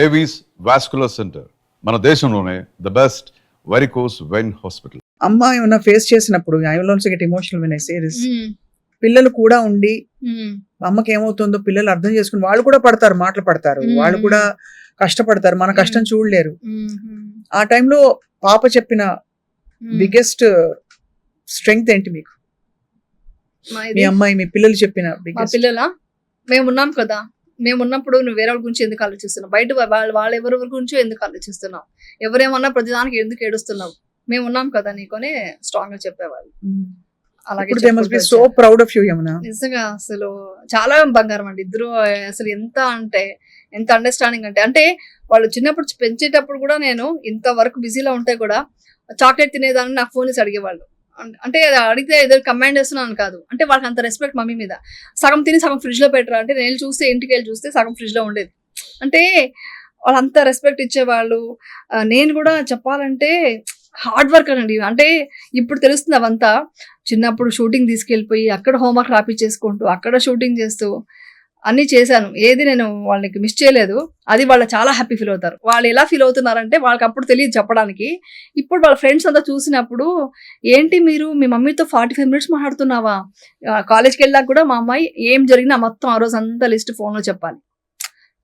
Avis vascular centre మన దేశంలోనే the best varicose vein hospital. అమ్మ ఏమన్నా ఫేస్ చేసినప్పుడు I will also get emotional when I say this. పిల్లలు కూడా ఉండి అమ్మకి ఏమవుతుందో పిల్లలు అర్థం చేసుకుని వాళ్ళు కూడా పడతారు, మాటలు పడతారు, వాళ్ళు కూడా కష్టపడతారు, మన కష్టం చూడలేరు. ఆ టైంలో పాప చెప్పిన బిగ్గెస్ట్ స్ట్రెంగ్త్ ఏంటి మీకు? మీ అమ్మాయి మీ పిల్లలు చెప్పిన పిల్లల మేమున్నాం కదా, మేమున్నప్పుడు నువ్వు వేరే వాళ్ళ గురించి ఎందుకు ఆలోచిస్తున్నావు, బయట వాళ్ళు ఎవరి గురించో ఎందుకు ఆలోచిస్తున్నావు, ఎవరేమన్నా ప్రతిదానికి ఎందుకు ఏడుస్తున్నావు, మేము ఉన్నాం కదా నీకోనే స్ట్రాంగ్ గా చెప్పేవాళ్ళు. అలాగే so proud of you Yamuna. నిజంగా అసలు చాలా బంగారం అండి ఇద్దరు. అసలు ఎంత అండర్స్టాండింగ్ అంటే వాళ్ళు చిన్నప్పుడు పెంచేటప్పుడు కూడా నేను ఇంతవరకు బిజీలో ఉంటే కూడా చాక్లెట్ తినేదాన్ని నాకు ఫోన్ చేసి అడిగేవాళ్ళు. అంటే అడిగితే ఏదో కమాండ్ చేస్తున్నాను కాదు, అంటే వాళ్ళకి అంత రెస్పెక్ట్ మమ్మీ మీద. సగం తిని సగం ఫ్రిడ్జ్ లో పెట్టరా అంటే నేను చూస్తే ఇంటికి వెళ్ళి చూస్తే సగం ఫ్రిడ్జ్ లో ఉండేది. అంటే వాళ్ళు అంత రెస్పెక్ట్ ఇచ్చేవాళ్ళు. నేను కూడా చెప్పాలంటే హార్డ్ వర్క్ అనండి. అంటే ఇప్పుడు తెలుస్తుంది అవంతా. చిన్నప్పుడు షూటింగ్ తీసుకెళ్ళిపోయి అక్కడ హోంవర్క్ రాపిచ్చేసుకుంటూ అక్కడ షూటింగ్ చేస్తూ అన్ని చేశాను. ఏది నేను వాళ్ళకి మిస్ చేయలేదు. అది వాళ్ళు చాలా హ్యాపీ ఫీల్ అవుతారు. వాళ్ళు ఎలా ఫీల్ అవుతున్నారంటే వాళ్ళకి అప్పుడు తెలియదు చెప్పడానికి. ఇప్పుడు వాళ్ళ ఫ్రెండ్స్ అంతా చూసినప్పుడు ఏంటి మీరు మీ మమ్మీతో 45 minutes మాట్లాడుతున్నావా, కాలేజ్కి వెళ్ళాక కూడా మా అమ్మాయి ఏం జరిగినా మొత్తం ఆ రోజు అంతా లిస్ట్ ఫోన్లో చెప్పాలి.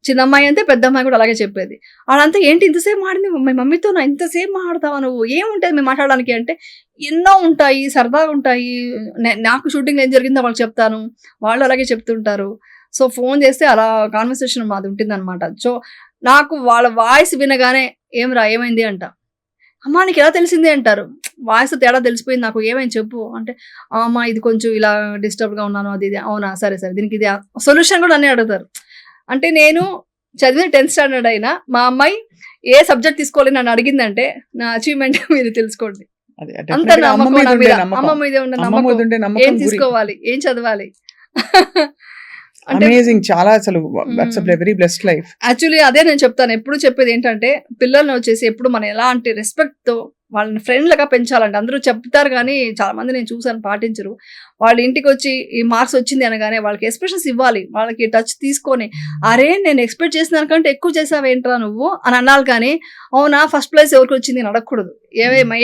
చిన్న అమ్మాయి అంతే, పెద్ద అమ్మాయి కూడా అలాగే చెప్పేది. వాళ్ళంతా ఏంటి ఇంతసేపు మాడింది మీ మమ్మీతో, ఇంతసేపు మాట్లాడతావా నువ్వు, ఏముంటుంది మేము మాట్లాడడానికి అంటే ఎన్నో ఉంటాయి, సరదాగా ఉంటాయి. నాకు షూటింగ్ ఏం జరిగిందో వాళ్ళకి చెప్తాను, వాళ్ళు అలాగే చెప్తుంటారు. సో ఫోన్ చేస్తే అలా కాన్వర్సేషన్ మాది ఉంటుంది అనమాట. సో నాకు వాళ్ళ వాయిస్ వినగానే ఏమైంది అంట, అమ్మా నీకు ఎలా తెలిసింది అంటారు. వాయిస్ తేడా తెలిసిపోయింది నాకు, ఏమైంది చెప్పు అంటే అమ్మా ఇది కొంచెం ఇలా డిస్టర్బ్గా ఉన్నాను, అది ఇది. అవునా సరే దీనికి ఇది సొల్యూషన్ కూడా అన్నీ అడుగుతారు. అంటే నేను చదివిన 10th standard అయినా మా అమ్మాయి ఏ సబ్జెక్ట్ తీసుకోవాలి నన్ను అడిగిందంటే నా అచీవ్మెంట్ మీరు తెలుసుకోండి. అంత నమ్మకం అమ్మ మీద ఉన్న నమ్మకం. ఏం తీసుకోవాలి, ఏం చదవాలి. చాలా అసలు వెరీ బ్లెస్డ్ లైఫ్. యాక్చువల్లీ అదే నేను చెప్తాను, ఎప్పుడు చెప్పేది ఏంటంటే పిల్లల్ని వచ్చేసి ఎప్పుడు మనం ఎలాంటి రెస్పెక్ట్ తో వాళ్ళని ఫ్రెండ్ లాగా పెంచాలంటే. అందరూ చెప్తారు కానీ చాలా మంది నేను చూసాను పాటించరు. వాళ్ళ ఇంటికి వచ్చి ఈ మార్క్స్ వచ్చింది అనగానే వాళ్ళకి ఎక్స్ప్రెషన్స్ ఇవ్వాలి, వాళ్ళకి టచ్ తీసుకొని అరే నేను ఎక్స్పెక్ట్ చేసిన దానికంటే ఎక్కువ చేసావేంట్రా నువ్వు అని అనాలి. కానీ అవునా ఫస్ట్ ప్లేస్ ఎవరికి వచ్చింది అని అడగకూడదు.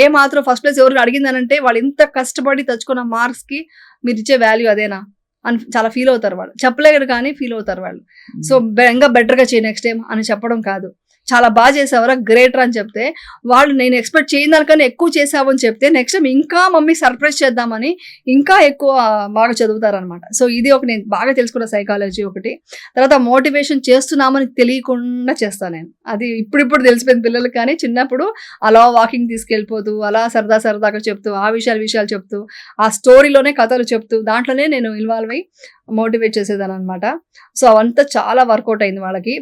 ఏ మాత్రం ఫస్ట్ ప్లేస్ ఎవరికి అడిగిందనంటే వాళ్ళు ఇంత కష్టపడి తెచ్చుకున్న మార్క్స్ కి మీరు ఇచ్చే వాల్యూ అదేనా అని చాలా ఫీల్ అవుతారు వాళ్ళు. చెప్పలేరు కానీ ఫీల్ అవుతారు వాళ్ళు. సో ఇంకా బెటర్గా చేయి నెక్స్ట్ టైం అని చెప్పడం కాదు, చాలా బాగా చేసావరా గ్రేటర్ అని చెప్తే వాళ్ళు నేను ఎక్స్పెక్ట్ చేయని దానికన్నా ఎక్కువ చేసావు అని చెప్తే నెక్స్ట్ టైం ఇంకా మమ్మీ సర్ప్రైజ్ చేద్దామని ఇంకా ఎక్కువ బాగా చదువుతారనమాట. సో ఇది ఒక నేను బాగా తెలుసుకున్న సైకాలజీ ఒకటి. తర్వాత మోటివేషన్ చేస్తున్నామని తెలియకుండా చేస్తాను నేను. అది ఇప్పుడు తెలిసిపోయింది పిల్లలకి. కానీ చిన్నప్పుడు అలా వాకింగ్ తీసుకెళ్ళిపోతూ అలా సరదాగా చెప్తూ ఆ విషయాలు చెప్తూ ఆ స్టోరీలోనే కథలు చెప్తూ దాంట్లోనే నేను ఇన్వాల్వ్ అయ్యి మోటివేట్ చేసేదాన్ని అనమాట. సో అవంతా చాలా వర్కౌట్ అయింది వాళ్ళకి.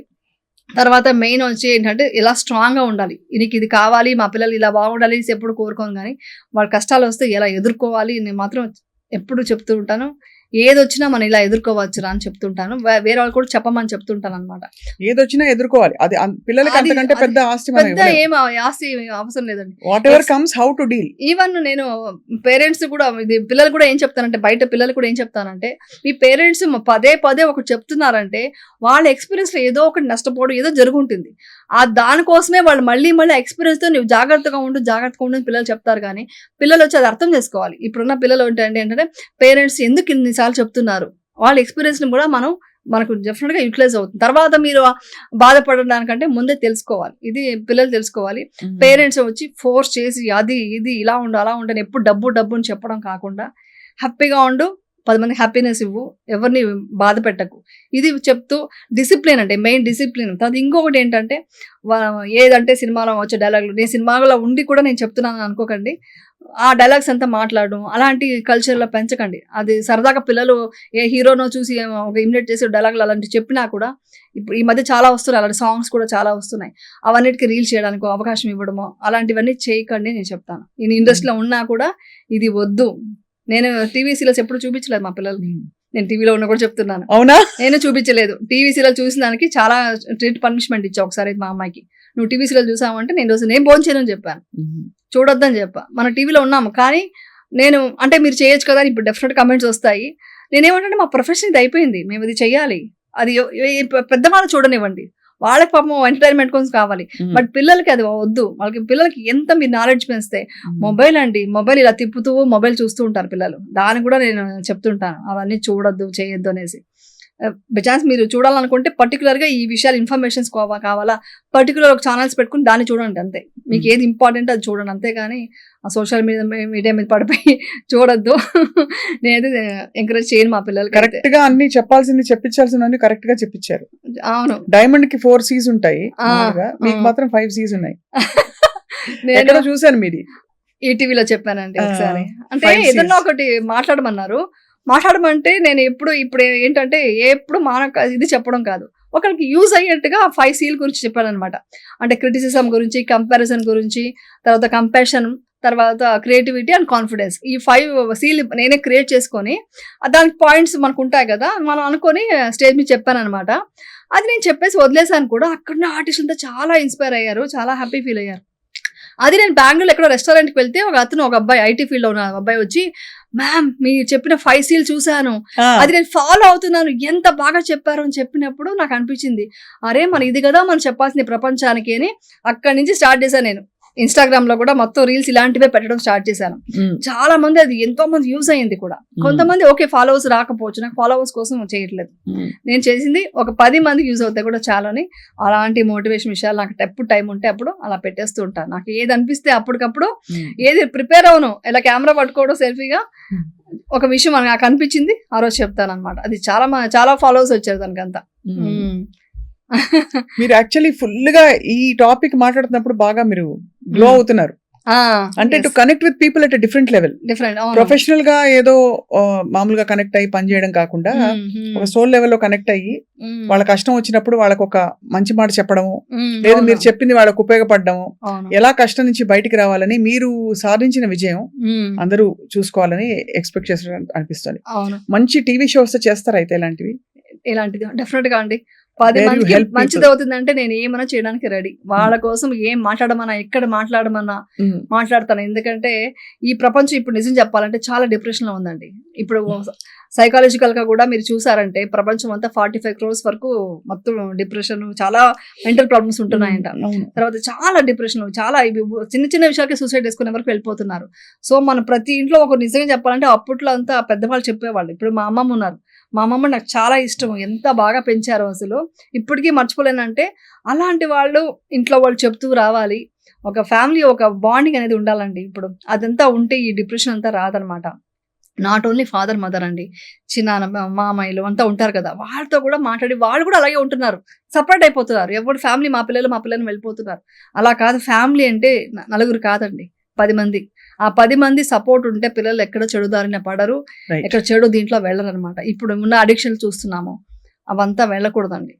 తర్వాత మెయిన్ వచ్చి ఏంటంటే ఇలా స్ట్రాంగ్గా ఉండాలి, నీకు ఇది కావాలి, మా పిల్లలు ఇలా బాగుండాలి ఎప్పుడు కోరుకోను. కానీ వాళ్ళ కష్టాలు వస్తే ఎలా ఎదుర్కోవాలి నేను మాత్రం ఎప్పుడు చెప్తూ ఉంటాను. ఏది వచ్చినా మనం ఇలా ఎదుర్కోవచ్చురా అని చెప్తుంటాను. వేరే వాళ్ళు కూడా చెప్పమని చెప్తుంటాను అనమాట. ఏది వచ్చినా ఎదుర్కోవాలి, అది పిల్లలకి అంతకంటే పెద్ద ఆస్తి ఏం ఆస్తి అవసరం లేదండి. What ever comes how to deal. Even నేను పేరెంట్స్ కూడా ఇది పిల్లలు కూడా ఏం చెప్తానంటే, బయట పిల్లలు కూడా ఏం చెప్తానంటే, మీ పేరెంట్స్ పదే ఒకటి చెప్తున్నారంటే వాళ్ళ ఎక్స్పీరియన్స్ లో ఏదో ఒకటి నష్టపోవడం ఏదో జరుగుంటుంది. ఆ దానికోసమే వాళ్ళు మళ్ళీ ఎక్స్పీరియన్స్ తో నువ్వు జాగ్రత్తగా ఉండు పిల్లలు చెప్తారు. కానీ పిల్లలు వచ్చి అది అర్థం చేసుకోవాలి. ఇప్పుడున్న పిల్లలు ఏంటంటే పేరెంట్స్ ఎందుకు ఇన్నిసార్లు చెప్తున్నారు, వాళ్ళ ఎక్స్పీరియన్స్ ని కూడా మనకు డెఫినెట్ గా యూటిలైజ్ అవుతుంది. తర్వాత మీరు బాధపడడానికంటే ముందే తెలుసుకోవాలి, ఇది పిల్లలు తెలుసుకోవాలి. పేరెంట్స్ వచ్చి ఫోర్స్ చేసి అది ఇది ఇలా ఉండు అలా ఉండని ఎప్పుడు డబ్బు అని చెప్పడం కాకుండా హ్యాపీగా ఉండు, 10 మందికి హ్యాపీనెస్ ఇవ్వు, ఎవరిని బాధ పెట్టకు, ఇది చెప్తూ డిసిప్లిన్ అంటే మెయిన్ డిసిప్లిన్. అది ఇంకొకటి ఏంటంటే ఏదంటే సినిమాలో వచ్చే డైలాగులు నేను సినిమాలో ఉండి కూడా నేను చెప్తున్నాను అనుకోకండి. ఆ డైలాగ్స్ అంతా మాట్లాడడం అలాంటి కల్చర్లో పెంచకండి. అది సరదాగా పిల్లలు ఏ హీరోనో చూసి ఒక ఇమిటేట్ చేసే డైలాగులు అలాంటివి చెప్పినా కూడా ఇప్పుడు ఈ మధ్య చాలా వస్తున్నాయి, అలాంటి సాంగ్స్ కూడా చాలా వస్తున్నాయి. అవన్నిటికీ రీల్ చేయడానికి అవకాశం ఇవ్వడమో అలాంటివన్నీ చేయకండి నేను చెప్తాను. ఈ ఇండస్ట్రీలో ఉన్నా కూడా ఇది వద్దు. నేను టీవీ సీరియల్స్ ఎప్పుడు చూపించలేదు మా పిల్లల్ని, నేను టీవీలో ఉన్న కూడా చెప్తున్నాను. అవునా, నేను చూపించలేదు. టీవీ సీరియల్ చూసిన దానికి చాలా స్ట్రిక్ట్ పనిష్మెంట్ ఇచ్చా ఒకసారి మా అమ్మాయికి. నువ్వు టీవీ సీరియల్ చూసావంటే నేను భోజనం చేయను చెప్పాను, చూడొద్దని చెప్పా. మన టీవీలో ఉన్నాము కానీ నేను అంటే మీరు చేయొచ్చు కదా అని ఇప్పుడు డెఫినెట్ కమెంట్స్ వస్తాయి. నేనేమంటే మా ప్రొఫెషన్ ఇది అయిపోయింది, మేము ఇది చెయ్యాలి. అది పెద్దవాళ్ళు చూడనివ్వండి, వాళ్ళకి పాపం ఎంటర్టైన్మెంట్ కోసం కావాలి. బట్ పిల్లలకి అది వద్దు. వాళ్ళకి పిల్లలకి ఎంత మీరు నాలెడ్జ్ పెంచితే మొబైల్ అండి, మొబైల్ ఇలా తిప్పుతూ మొబైల్ చూస్తూ ఉంటారు పిల్లలు. దాన్ని కూడా నేను చెప్తుంటాను అవన్నీ చూడొద్దు చేయొద్దు అనేసి. బై ఛాన్స్ మీరు చూడాలనుకుంటే పర్టికులర్ గా ఈ విషయాలు ఇన్ఫర్మేషన్స్ కావాలా పర్టికులర్ ఒక ఛానల్స్ పెట్టుకుని దాన్ని చూడండి అంతే. మీకు ఏది ఇంపార్టెంట్ అది చూడండి అంతేగాని ఆ సోషల్ మీడియా మీద పడిపోయి చూడొద్దు. నేనైతే ఎంకరేజ్ చేయను మా పిల్లలకి. కరెక్ట్ గా అన్ని చెప్పాల్సింది చెప్పించాల్సిన కరెక్ట్ గా చెప్పించారు. అవును, డైమండ్ కి 4 C's ఉంటాయి, మీకు మాత్రం 5 C's ఉన్నాయి. నేను చూసాను మీది ఈటీవీలో చెప్పానండి ఒకసారి. అంటే ఏదన్నా ఒకటి మాట్లాడమంటే నేను ఇప్పుడు ఏంటంటే ఎప్పుడు ఇది చెప్పడం కాదు, ఒకరికి యూజ్ అయ్యేట్టుగా 5 C's గురించి చెప్పాను అనమాట. అంటే క్రిటిసిజం గురించి, కంపారిజన్ గురించి, తర్వాత కంపాషన్, తర్వాత క్రియేటివిటీ అండ్ కాన్ఫిడెన్స్. ఈ 5 C's నేనే క్రియేట్ చేసుకొని దానికి పాయింట్స్ మనకు ఉంటాయి కదా, మనం అనుకొని స్టేజ్ మీద చెప్పాను అనమాట. అది నేను చెప్పేసి వదిలేసాను కూడా. అక్కడ ఆర్టిస్టులంతా చాలా ఇన్స్పైర్ అయ్యారు, చాలా హ్యాపీ ఫీల్ అయ్యారు. అది నేను బెంగళూరులో ఎక్కడో రెస్టారెంట్కి వెళ్తే ఒక అబ్బాయి ఐటీ ఫీల్డ్ లో ఉన్న అబ్బాయి వచ్చి, మ్యామ్ మీరు చెప్పిన 5 C's చూసాను, అది నేను ఫాలో అవుతున్నాను, ఎంత బాగా చెప్పారు అని చెప్పినప్పుడు నాకు అనిపించింది, అరే మన ఇది కదా మనం చెప్పాల్సింది ప్రపంచానికి అని. అక్కడి నుంచి స్టార్ట్ చేశాను నేను. ఇన్స్టాగ్రామ్ లో కూడా మొత్తం రీల్స్ ఇలాంటివే పెట్టడం స్టార్ట్ చేశాను. చాలా మంది అది ఎంతో మంది యూజ్ అయ్యింది కూడా. కొంతమంది ఓకే ఫాలోవర్స్ రాకపోవచ్చు, నాకు ఫాలోవర్స్ కోసం చేయట్లేదు. నేను చేసింది ఒక 10 మందికి యూజ్ అవుతాయి కూడా చాలని. అలాంటి మోటివేషన్ విషయాలు నాకు ఎప్పుడు టైం ఉంటే అప్పుడు అలా పెట్టేస్తూ ఉంటాను. నాకు ఏది అనిపిస్తే అప్పటికప్పుడు ఏది ప్రిపేర్ అవును, ఇలా కెమెరా పట్టుకోవడం సెల్ఫీగా ఒక విషయం నాకు అనిపించింది ఆ రోజు చెప్తాను అనమాట. అది చాలా ఫాలోవర్స్ వచ్చారు దానికంతా. మీరు యాక్చువల్లీ ఫుల్ గా ఈ టాపిక్ మాట్లాడుతున్నప్పుడు బాగా మీరు గ్లో అవుతున్నారు. అంటే to connect with people at different level. Professional గా ఏదో మామూలుగా కనెక్ట్ అయ్యి పనిచేయడం కాకుండా ఒక సోల్ లెవెల్లో కనెక్ట్ అయ్యి వాళ్ళ కష్టం వచ్చినప్పుడు వాళ్ళకు ఒక మంచి మాట చెప్పడము, లేదు మీరు చెప్పింది వాళ్ళకు ఉపయోగపడము, ఎలా కష్టం నుంచి బయటికి రావాలని మీరు సాధించిన విజయం అందరూ చూసుకోవాలని ఎక్స్పెక్ట్ చేస్తారు అనిపిస్తుంది. మంచి టీవీ షోస్ చేస్తారా అయితే ఇలాంటిది? డెఫినెట్ గా అండి. 10 మందికి మంచిది అవుతుందంటే నేను ఏమైనా చేయడానికి రెడీ. వాళ్ళ కోసం ఏం మాట్లాడమన్నా, ఎక్కడ మాట్లాడమన్నా మాట్లాడతాను. ఎందుకంటే ఈ ప్రపంచం ఇప్పుడు నిజం చెప్పాలంటే చాలా డిప్రెషన్ లో ఉందండి. ఇప్పుడు సైకాలజికల్ గా కూడా మీరు చూసారంటే ప్రపంచం అంతా 45 crores వరకు మొత్తం డిప్రెషన్, చాలా మెంటల్ ప్రాబ్లమ్స్ ఉంటున్నాయంట. తర్వాత చాలా డిప్రెషన్, చాలా చిన్న విషయాలకి సూసైడ్ చేసుకునే వరకు వెళ్ళిపోతున్నారు. సో మనం ప్రతి ఇంట్లో ఒక నిజంగా చెప్పాలంటే అప్పట్లో అంతా పెద్దవాళ్ళు చెప్పేవాళ్ళు. ఇప్పుడు మా అమ్మమ్మ ఉన్నారు, మా అమ్మమ్మ నాకు చాలా ఇష్టం, ఎంత బాగా పెంచారో అసలు ఇప్పటికీ మర్చిపోలేనంటే. అలాంటి వాళ్ళు ఇంట్లో వాళ్ళు చెప్తూ రావాలి. ఒక ఫ్యామిలీ, ఒక బాండింగ్ అనేది ఉండాలండి. ఇప్పుడు అదంతా ఉంటే ఈ డిప్రెషన్ అంతా రాదనమాట. నాట్ ఓన్లీ ఫాదర్ మదర్ అండి, చిన్న మామయ్యలు అంతా ఉంటారు కదా, వాళ్ళతో కూడా మాట్లాడి వాళ్ళు కూడా అలాగే ఉంటున్నారు, సపరేట్ అయిపోతున్నారు. ఎవరు ఫ్యామిలీ మా పిల్లలు వెళ్ళిపోతున్నారు. అలా కాదు, ఫ్యామిలీ అంటే నలుగురు కాదండి, 10 మంది. ఆ 10 మంది సపోర్ట్ ఉంటే పిల్లలు ఎక్కడ చెడు దారిన పడరు, ఎక్కడ చెడు దీంట్లో వెళ్ళరు అనమాట. ఇప్పుడు ఉన్న అడిక్షన్ చూస్తున్నాము, అవంతా వెళ్ళకూడదండి.